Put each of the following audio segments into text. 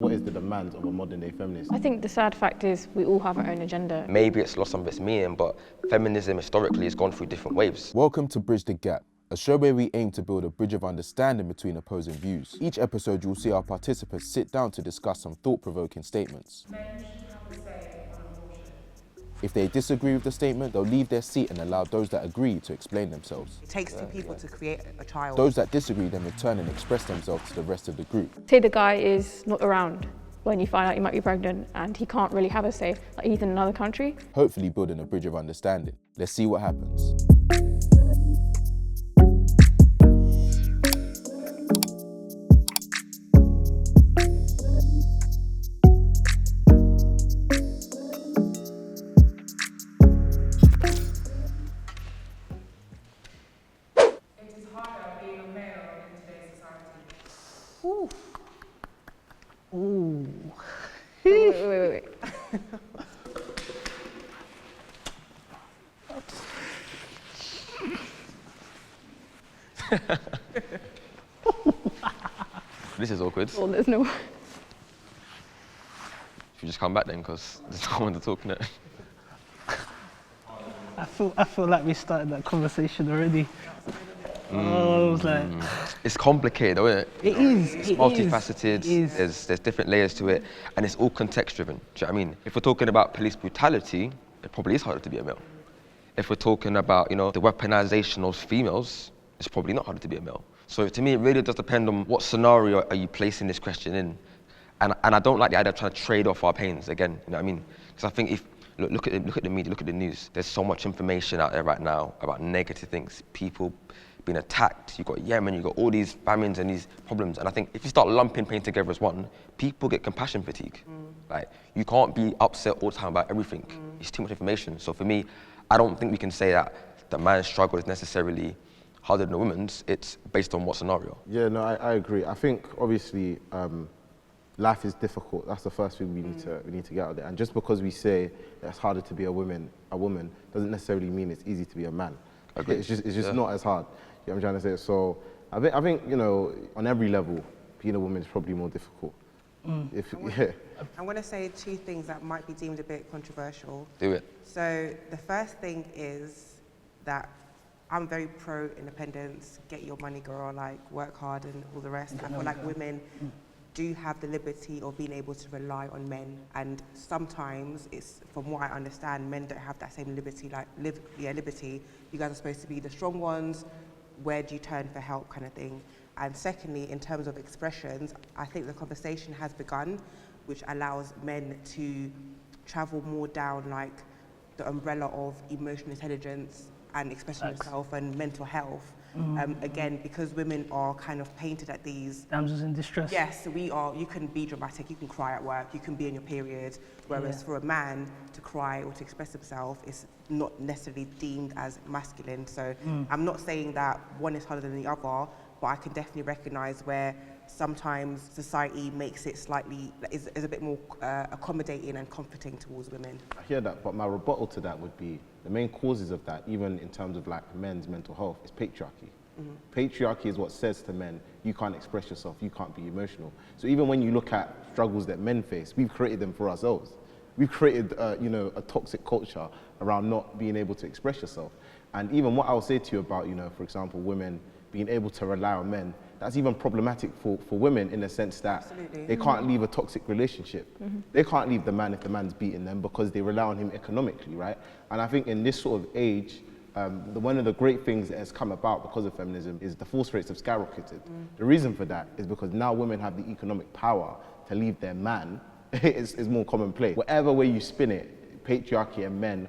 What is the demands of a modern day feminist? I think the sad fact is we all have our own agenda. Maybe it's lost some of its meaning, but feminism historically has gone through different waves. Welcome to Bridge the Gap, a show where we aim to build a bridge of understanding between opposing views. Each episode you'll see our participants sit down to discuss some thought-provoking statements. If they disagree with the statement, they'll leave their seat and allow those that agree to explain themselves. It takes two people to create a child. Those that disagree then return and express themselves to the rest of the group. Say the guy is not around when you find out you might be pregnant and he can't really have a say, like he's in another country. Hopefully building a bridge of understanding. Let's see what happens. Wait. This is awkward. Well, there's no... Should we just come back then, because there's no one to talk now. I feel like we started that conversation already. Oh, I was like... It's complicated, though, isn't it? It is. It's multifaceted. There's different layers to it, and it's all context-driven. Do you know what I mean? If we're talking about police brutality, it probably is harder to be a male. If we're talking about, the weaponization of females, it's probably not harder to be a male. So to me, it really does depend on what scenario are you placing this question in. And I don't like the idea of trying to trade off our pains again, you know what I mean? Because I think if, look at the media, look at the news. There's so much information out there right now about negative things. People being attacked, you've got Yemen, you've got all these famines and these problems. And I think if you start lumping pain together as one, people get compassion fatigue. Like, you can't be upset all the time about everything. It's too much information. So for me, I don't think we can say that the man's struggle is necessarily harder than a woman's. It's based on what scenario. Yeah, no, I agree. I think obviously life is difficult. That's the first thing we need to get out there. And just because we say that it's harder to be a woman doesn't necessarily mean it's easy to be a man. Agreed. It's just not as hard. You know what I'm trying to say? So I think on every level, being a woman is probably more difficult. I'm going to say two things that might be deemed a bit controversial. Do it. So the first thing is that I'm very pro-independence, get your money, girl, like work hard and all the rest. I feel like women do have the liberty of being able to rely on men, and sometimes it's, from what I understand, men don't have that same liberty. Liberty. You guys are supposed to be the strong ones. Where do you turn for help, kind of thing? And secondly, in terms of expressions, I think the conversation has begun, which allows men to travel more down like the umbrella of emotional intelligence and expressing yourself and mental health. Again, because women are kind of painted at these... Damsels in distress. Yes, we are. You can be dramatic, you can cry at work, you can be in your period, whereas for a man to cry or to express himself is not necessarily deemed as masculine. So I'm not saying that one is harder than the other, but I can definitely recognise where sometimes society makes it slightly, is a bit more accommodating and comforting towards women. I hear that, but my rebuttal to that would be the main causes of that, even in terms of like men's mental health, is patriarchy. Patriarchy is what says to men, you can't express yourself, you can't be emotional. So even when you look at struggles that men face, we've created them for ourselves. We've created, a toxic culture around not being able to express yourself. And even what I'll say to you about, for example, women being able to rely on men, that's even problematic for women in the sense that they can't leave a toxic relationship. They can't leave the man if the man's beating them because they rely on him economically, right? And I think in this sort of age, one of the great things that has come about because of feminism is the divorce rates have skyrocketed. The reason for that is because now women have the economic power to leave their man. is more commonplace. Whatever way you spin it, patriarchy and men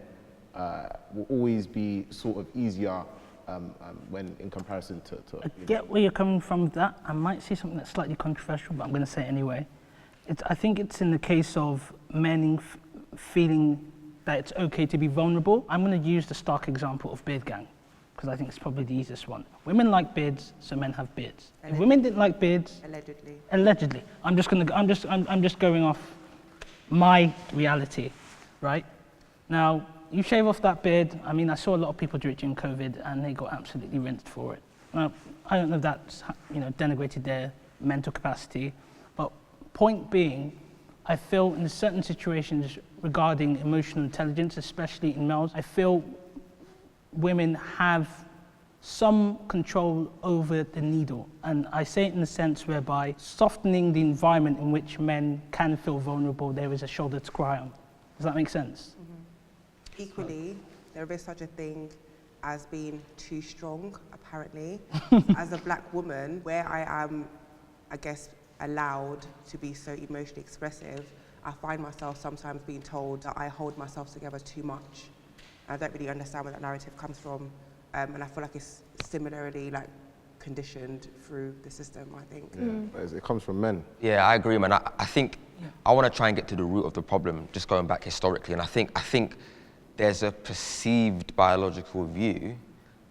will always be sort of easier when in comparison to I get where you're coming from with that. I might say something that's slightly controversial, but I'm going to say it anyway. I think it's in the case of men feeling that it's okay to be vulnerable. I'm going to use the stark example of beard gang, because I think it's probably the easiest one. Women like beards, so men have beards. If women didn't like beards, allegedly, I'm just going off my reality, right? Now, you shave off that beard. I mean, I saw a lot of people do it during COVID, and they got absolutely rinsed for it. Now, I don't know if that's denigrated their mental capacity, but Point being, I feel in certain situations regarding emotional intelligence, especially in males, I feel women have some control over the needle. And I say it in the sense whereby softening the environment in which men can feel vulnerable, there is a shoulder to cry on. Does that make sense? Mm-hmm. Equally, there is such a thing as being too strong, apparently. As a black woman, where I am, I guess, allowed to be so emotionally expressive, I find myself sometimes being told that I hold myself together too much. I don't really understand where that narrative comes from. And I feel like it's similarly like conditioned through the system, I think. Yeah, it comes from men. Yeah, I agree, man. I think I want to try and get to the root of the problem, just going back historically. And I think there's a perceived biological view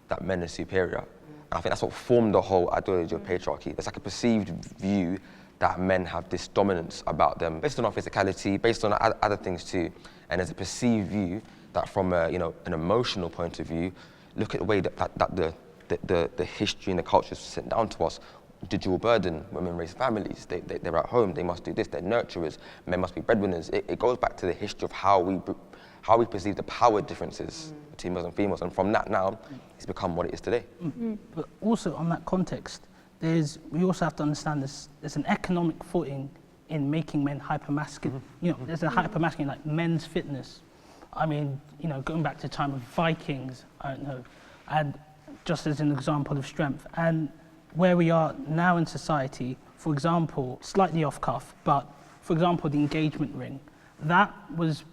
that men are superior. And I think that's what formed the whole ideology of patriarchy. There's like a perceived view that men have this dominance about them, based on our physicality, based on other things too. And there's a perceived view that from a, an emotional point of view, look at the way that the history and the culture is sent down to us. The dual burden, women raise families, they're at home, they must do this, they're nurturers, men must be breadwinners. It goes back to the history of how we perceive the power differences between males and females, and from that now, it's become what it is today. But also on that context, we also have to understand there's an economic footing in making men hypermasculine. There's a hypermasculine, like men's fitness. I mean, going back to the time of Vikings, I don't know, and just as an example of strength. And where we are now in society, for example, slightly off cuff, but for example, the engagement ring, that was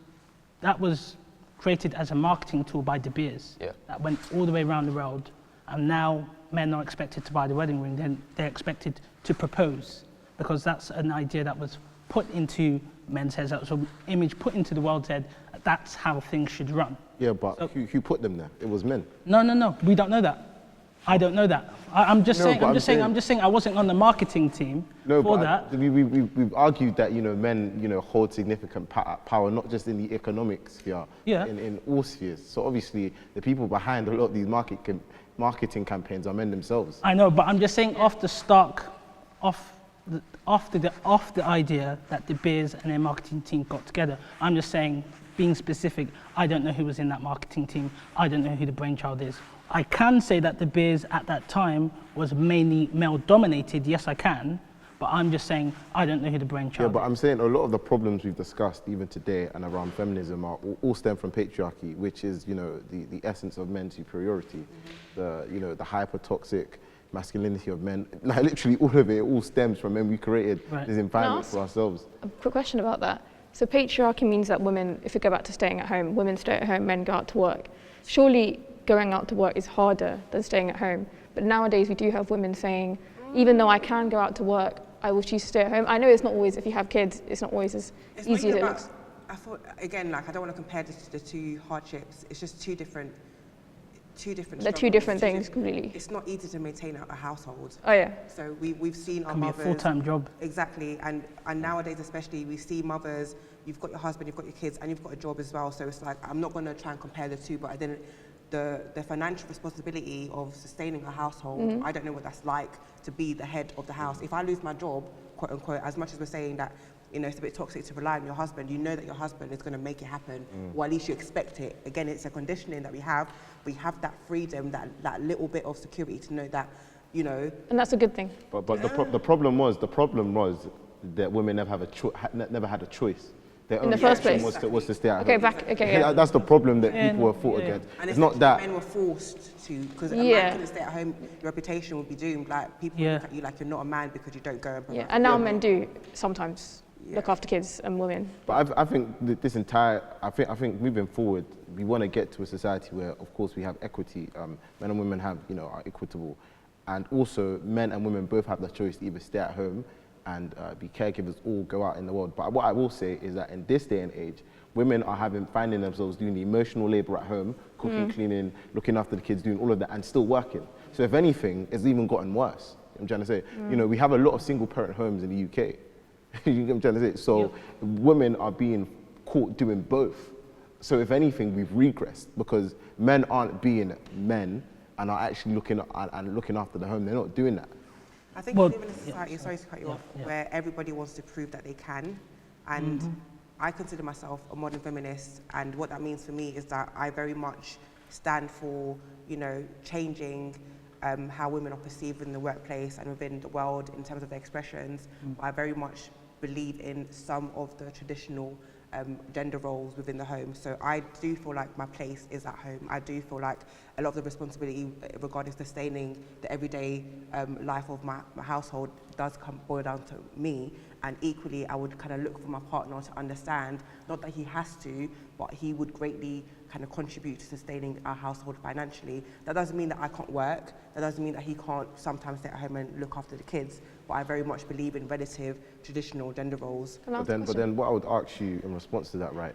created as a marketing tool by De Beers. Yeah. That went all the way around the world, and now men are expected to buy the wedding ring, then they're expected to propose, because that's an idea that was put into men's heads, that was an image put into the world's head, that's how things should run. Yeah, but who put them there? It was men. No, we don't know that. I don't know that. I'm just saying I wasn't on the marketing team for that. We've argued that men hold significant power, not just in the economic sphere, in all spheres. So obviously the people behind a lot of these marketing campaigns are men themselves. I know, but I'm just saying off the idea that De Beers and their marketing team got together. I'm just saying, being specific, I don't know who was in that marketing team. I don't know who the brainchild is. I can say that De Beers at that time was mainly male dominated, yes I can, but I'm just saying I don't know who the brainchild is. Yeah, but I'm saying a lot of the problems we've discussed even today and around feminism are all stem from patriarchy, which is, the essence of men's superiority, the hyper-toxic masculinity of men. Like literally all of it all stems from men. We created this environment for ourselves. A quick question about that. So patriarchy means that women, if we go back to staying at home, women stay at home, men go out to work. Surely going out to work is harder than staying at home. But nowadays we do have women saying, even though I can go out to work, I will choose to stay at home. I know it's not always, if you have kids, it's not always as easy as it looks. I thought, again, I don't want to compare the two hardships. It's just two different They're two different things completely. It's not easy to maintain a household. Oh yeah. So we've seen our Can be a mothers. full-time job. Exactly, and nowadays especially we see mothers, you've got your husband, you've got your kids, and you've got a job as well. So it's like, I'm not going to try and compare the two, but then the financial responsibility of sustaining a household, I don't know what that's like to be the head of the house. If I lose my job, quote unquote, as much as we're saying that, it's a bit toxic to rely on your husband, you know that your husband is going to make it happen, or at least you expect it. Again, it's a conditioning that we have. We have that freedom, that little bit of security to know that, And that's a good thing. But the problem was that women never had a choice. Their In the only first option place. was to stay at home. Yeah. That's the problem that people were fought against. And it's not that. Men were forced to, because a man couldn't stay at home, your reputation would be doomed. Like people look at you like you're not a man because you don't go and provide. Yeah, and now men do sometimes look after kids and women. But I think I think moving forward, we want to get to a society where, of course, we have equity. Men and women are equitable, and also men and women both have the choice to either stay at home and be caregivers or go out in the world. But what I will say is that in this day and age, women are finding themselves doing the emotional labor at home, cooking, cleaning, looking after the kids, doing all of that, and still working. So if anything, it's even gotten worse. I'm trying to say, we have a lot of single parent homes in the UK. You know what I'm trying to say? So women are being caught doing both. So if anything, we've regressed because men aren't being men and are actually looking after the home. They're not doing that. I think Well, we live in a society, sorry to cut you off, where everybody wants to prove that they can. And I consider myself a modern feminist. And what that means for me is that I very much stand for, you know, changing how women are perceived in the workplace and within the world in terms of their expressions. I very much believe in some of the traditional gender roles within the home. So I do feel like my place is at home. I do feel like a lot of the responsibility regarding sustaining the everyday life of my household does boil down to me. And equally, I would kind of look for my partner to understand, not that he has to, but he would greatly kind of contribute to sustaining our household financially. That doesn't mean that I can't work. That doesn't mean that he can't sometimes stay at home and look after the kids. But I very much believe in relative traditional gender roles. But then what I would ask you in response to that, right,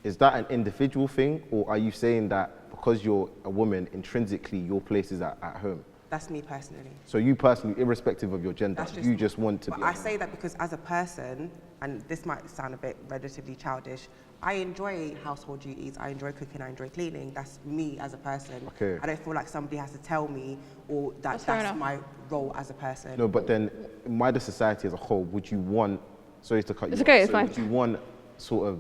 is that an individual thing, or are you saying that because you're a woman, intrinsically your place is at home? That's me personally. So you personally, irrespective of your gender, you just want to be. But I say that because as a person, and this might sound a bit relatively childish, I enjoy household duties, I enjoy cooking, I enjoy cleaning. That's me as a person. Okay. I don't feel like somebody has to tell me or that's my role as a person. No, but then in wider society as a whole, would you want, sorry to cut you off, okay, it's fine. would you want sort of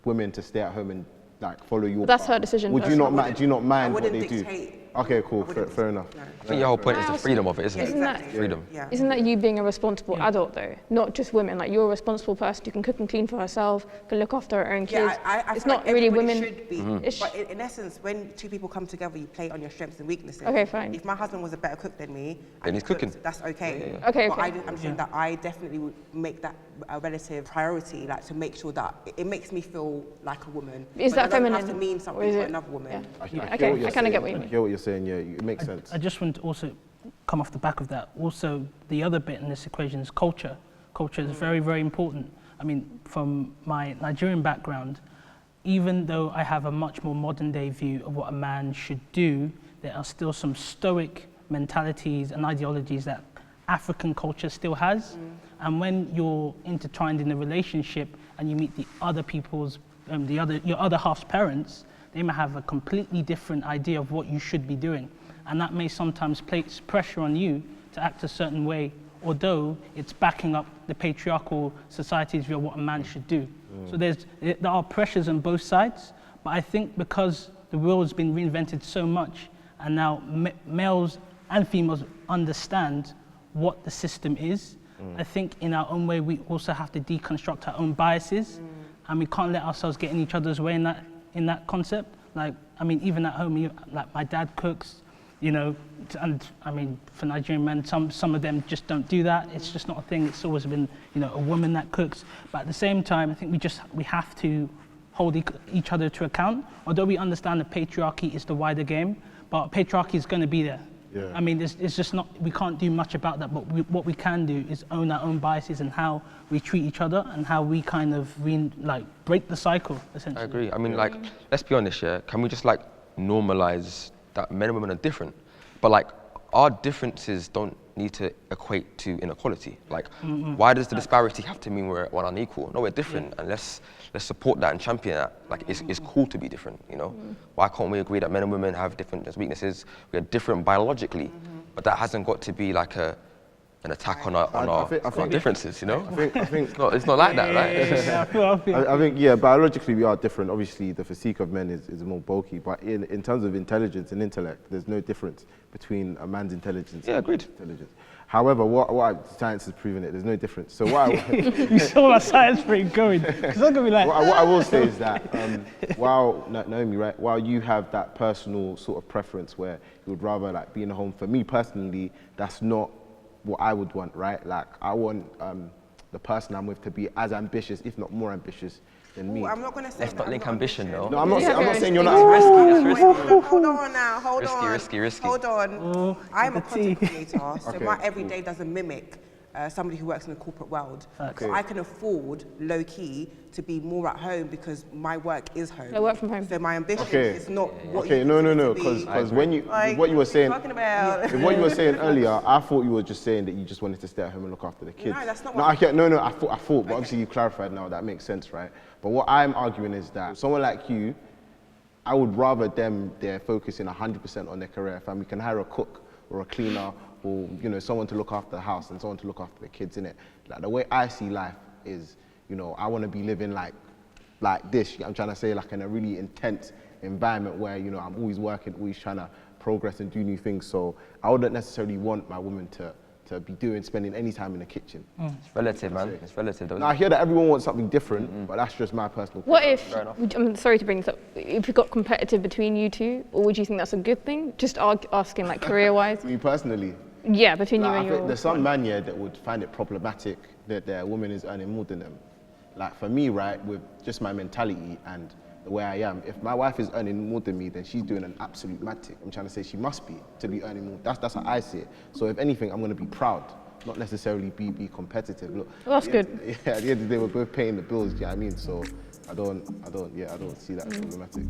women to stay at home and like follow your That's path? her decision. Would you not mind? Do you not mind what they do? Okay, cool, fair enough. I think your whole point is the freedom of it, isn't it? Exactly. Freedom. Yeah. Isn't that you being a responsible adult though? Not just women, like you're a responsible person who can cook and clean for herself, can look after her own kids. I it's feel not like really everybody women. should be. But in essence, when two people come together, you play on your strengths and weaknesses. Okay, fine. If my husband was a better cook than me, Then he's cooking. That's okay. Okay, But okay. I'm saying that I definitely would make that a relative priority, like to make sure that it makes me feel like a woman. Is But that feminine? It doesn't have to mean something for another woman. Yeah. Okay, I kind of get what you mean. I hear what you're saying, yeah, it makes sense. I just want to also come off the back of that. Also, the other bit in this equation is culture. Culture is very, very important. I mean, from my Nigerian background, even though I have a much more modern day view of what a man should do, there are still some stoic mentalities and ideologies that African culture still has. And when you're intertwined in a relationship and you meet the other people's, your other half's parents, they may have a completely different idea of what you should be doing. And that may sometimes place pressure on you to act a certain way, although it's backing up the patriarchal society's view of what a man should do. So there are pressures on both sides, but I think because the world has been reinvented so much, and now males and females understand what the system is, I think in our own way we also have to deconstruct our own biases, and we can't let ourselves get in each other's way in that concept. Like, I mean, even at home, like my dad cooks, you know, and I mean, for Nigerian men, some of them just don't do that. It's just not a thing. It's always been, you know, a woman that cooks. But at the same time, I think we have to hold each other to account. Although we understand that patriarchy is the wider game, but patriarchy is going to be there. Yeah. I mean, it's just not, we can't do much about that, but what we can do is own our own biases and how we treat each other and how we kind of break the cycle, essentially. I agree. I mean, like, let's be honest, yeah? Can we just like normalize that men and women are different? But like, our differences don't need to equate to inequality. Like, why does the disparity have to mean we're unequal? No, we're different, and let's support that and champion that. Like, it's cool to be different, you know? Why can't we agree that men and women have different weaknesses? We're different biologically, but that hasn't got to be like an attack on our differences, you know? I think It's not like that, right? I think, yeah, biologically we are different. Obviously, the physique of men is more bulky, but in terms of intelligence and intellect, there's no difference between a man's intelligence and agreed. intelligence. However, science has proven it, there's no difference. So what You saw my science brain going. It's not going to be like... what I will say is that while, Naomi, right, while you have that personal sort of preference where you would rather like be in a home, for me personally, that's not what I would want, right? Like, I want the person I'm with to be as ambitious, if not more ambitious than me. I'm not going to say Let's not link ambition, though. No, I'm not saying you're not. Hold on now, hold on. Risky. Hold on. I'm a content creator, so Okay, my everyday doesn't mimic somebody who works in the corporate world. So I can afford, low-key, to be more at home because my work is home. I work from home. So my ambition is not what No, because what you were saying, talking about. what you were saying earlier, I thought you were just saying that you just wanted to stay at home and look after the kids. No, that's not what I thought, but obviously you clarified now, that makes sense, right? But what I'm arguing is that someone like you, I would rather they're focusing 100% on their career. If we can hire a cook or a cleaner or you know, someone to look after the house and someone to look after the kids, innit? Like the way I see life is, you know, I want to be living like this. I'm trying to say, like in a really intense environment where, you know, I'm always working, always trying to progress and do new things. So I wouldn't necessarily want my woman to be spending any time in the kitchen. It's relative, man. It's relative. Now, I hear that everyone wants something different, but that's just my personal What opinion. if, I'm sorry to bring this up, if it got competitive between you two, or would you think that's a good thing? Just asking, like, career-wise? Me personally, Yeah, between you like, and I think your... there's some man here that would find it problematic that their woman is earning more than them. Like for me, right, with just my mentality and the way I am, if my wife is earning more than me, then she's doing an absolute mad thing. I'm trying to say she must be to be earning more. That's how I see it. So if anything, I'm going to be proud, not necessarily be competitive. Look, Well, that's good. Yeah, at the end of the day, we're both paying the bills. Do you know what I mean? So I don't see that as problematic.